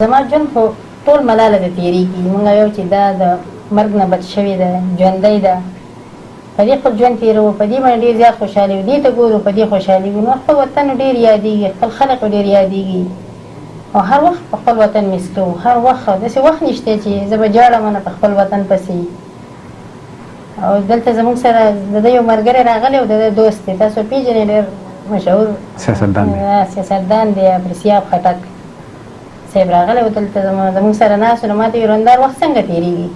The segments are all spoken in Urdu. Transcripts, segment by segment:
زما ژوند خو ټول ملاله د تېرېږي. مونږ یو چې دا د مرګ نه بچ شوې ده، ژوندی ده، په دې خپل ژوند تېروو، په دې باندې ډېر زیات خوشحالي وو، دې ته ګورو په دې خوشحالېږو. نو خپل وطن ډېر یادېږي، خپل خلق ډېر یادېږي او هر وخت په خپل وطن مس کوو. هر وخت داسې وخت نشته چې زه به ژاړم نه په خپل وطن پسې. او دلته زموږ سره د ده یو ملګری راغلی او د ده دوست دی، تاسو پېژنئ، ډېر مشهور سیاستدان دی، افرسیاب خټک صاحب راغلی و دلته زموږ سره ناست و. نو ما ته ویل روندار وخت څنګه تېرېږي؟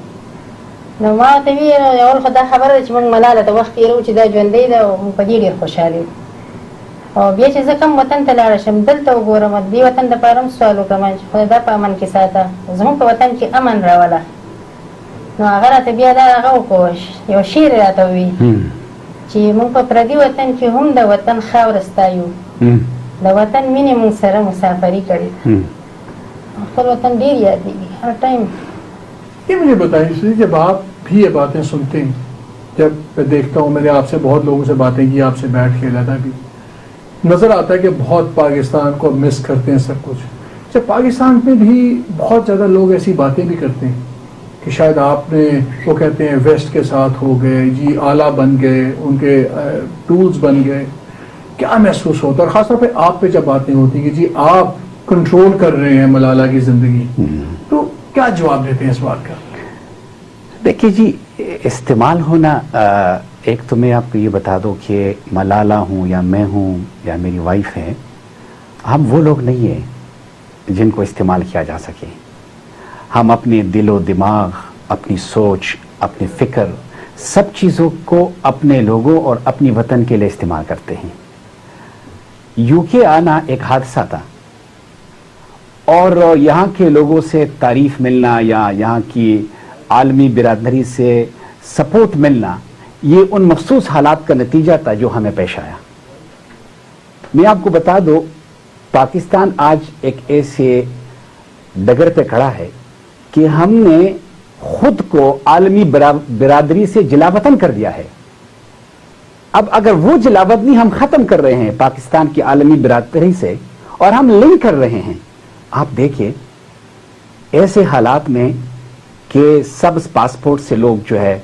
نو ما ورته ویل اول خو دا خبره ده چې موږ ملاله ته وخت تېروو چې دا ژوندی ده او موږ په دې ډېر خوشحال یو. او بیا چې زه کوم وطن ته لاړه شم دلته وګورم، دې وطن دپاره هم سوال وکړم چې خدای دا په امن کې ساته، زموږ په وطن کې امن راوله. نو هغه راته بیا دا هغه وکړو، یو شعر یې راته ووي چې موږ په پردي وطن کې هم د وطن خاوره ستایو، د وطن مینې موږ سره مسافري کړې. خپل وطن ډېر یادېږي ہر ٹائم. یہ مجھے بتائیے جب آپ بھی یہ باتیں سنتے ہیں، جب میں دیکھتا ہوں، میں نے آپ سے بہت لوگوں سے باتیں کی، آپ سے بیٹھ کھیلا تھا بھی، نظر آتا ہے کہ بہت پاکستان کو مس کرتے ہیں سب کچھ. جب پاکستان میں بھی بہت زیادہ لوگ ایسی باتیں بھی کرتے ہیں کہ شاید آپ نے وہ کہتے ہیں ویسٹ کے ساتھ ہو گئے جی، آلہ بن گئے، ان کے ٹولز بن گئے. کیا محسوس ہوتا ہے؟ اور خاص طور پہ آپ پہ جب باتیں ہوتی ہیں کہ جی آپ کنٹرول کر رہے ہیں ملالہ کی زندگی، تو کیا جواب دیتے ہیں اس بات کا؟ دیکھیے جی، استعمال ہونا، ایک تو میں آپ کو یہ بتا دوں کہ ملالہ ہوں یا میں ہوں یا میری وائف ہے، ہم وہ لوگ نہیں ہیں جن کو استعمال کیا جا سکے. ہم اپنے دل و دماغ، اپنی سوچ، اپنی فکر، سب چیزوں کو اپنے لوگوں اور اپنی وطن کے لیے استعمال کرتے ہیں. یو کے آنا ایک حادثہ تھا اور یہاں کے لوگوں سے تعریف ملنا یا یہاں کی عالمی برادری سے سپورٹ ملنا، یہ ان مخصوص حالات کا نتیجہ تھا جو ہمیں پیش آیا. میں آپ کو بتا دوں، پاکستان آج ایک ایسے ڈگر پہ کھڑا ہے کہ ہم نے خود کو عالمی برادری سے جلاوطن کر دیا ہے. اب اگر وہ جلاوطنی ہم ختم کر رہے ہیں پاکستان کی عالمی برادری سے اور ہم لنک کر رہے ہیں، آپ دیکھیں ایسے حالات میں کہ سبز پاسپورٹ سے لوگ جو ہے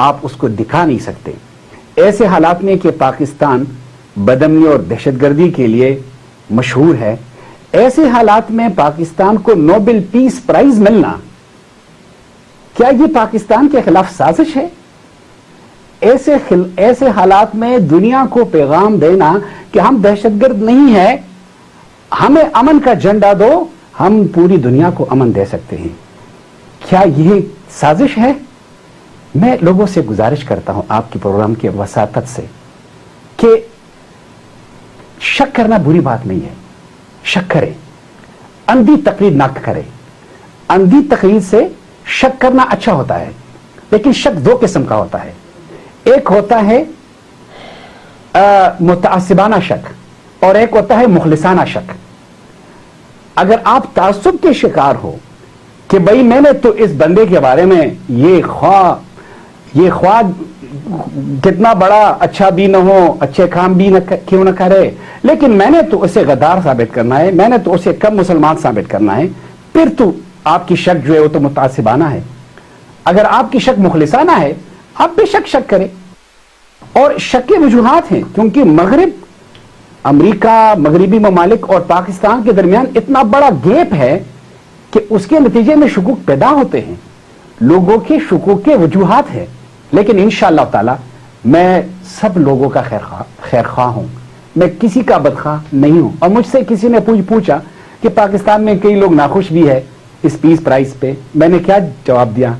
آپ اس کو دکھا نہیں سکتے، ایسے حالات میں کہ پاکستان بدامنی اور دہشت گردی کے لیے مشہور ہے، ایسے حالات میں پاکستان کو نوبل پیس پرائز ملنا، کیا یہ پاکستان کے خلاف سازش ہے؟ ایسے حالات میں دنیا کو پیغام دینا کہ ہم دہشت گرد نہیں ہیں، ہمیں امن کا جھنڈا دو، ہم پوری دنیا کو امن دے سکتے ہیں، کیا یہ سازش ہے؟ میں لوگوں سے گزارش کرتا ہوں آپ کے پروگرام کے وساطت سے کہ شک کرنا بری بات نہیں ہے، شک کریں، اندھی تقلید نہ کریں. اندھی تقلید سے شک کرنا اچھا ہوتا ہے، لیکن شک دو قسم کا ہوتا ہے. ایک ہوتا ہے متعصبانہ شک اور ایک ہوتا ہے مخلصانہ شک. اگر آپ تعصب کے شکار ہو کہ بھئی میں نے تو اس بندے کے بارے میں یہ خواہ کتنا بڑا اچھا بھی نہ ہو، اچھے کام بھی کیوں نہ کرے، لیکن میں نے تو اسے غدار ثابت کرنا ہے، میں نے تو اسے کم مسلمان ثابت کرنا ہے، پھر تو آپ کی شک جو ہے وہ تو متعصبانہ ہے. اگر آپ کی شک مخلصانہ ہے، آپ بے شک شک کریں. اور شک کے وجوہات ہیں، کیونکہ مغرب، امریکہ، مغربی ممالک اور پاکستان کے درمیان اتنا بڑا گیپ ہے کہ اس کے نتیجے میں شکوک پیدا ہوتے ہیں، لوگوں کے شکوک کے وجوہات ہیں. لیکن انشاءاللہ تعالی میں سب لوگوں کا خیر خواہ ہوں، میں کسی کا بدخواہ نہیں ہوں. اور مجھ سے کسی نے پوچھا کہ پاکستان میں کئی لوگ ناخوش بھی ہے اس پیس پرائز پہ، میں نے کیا جواب دیا؟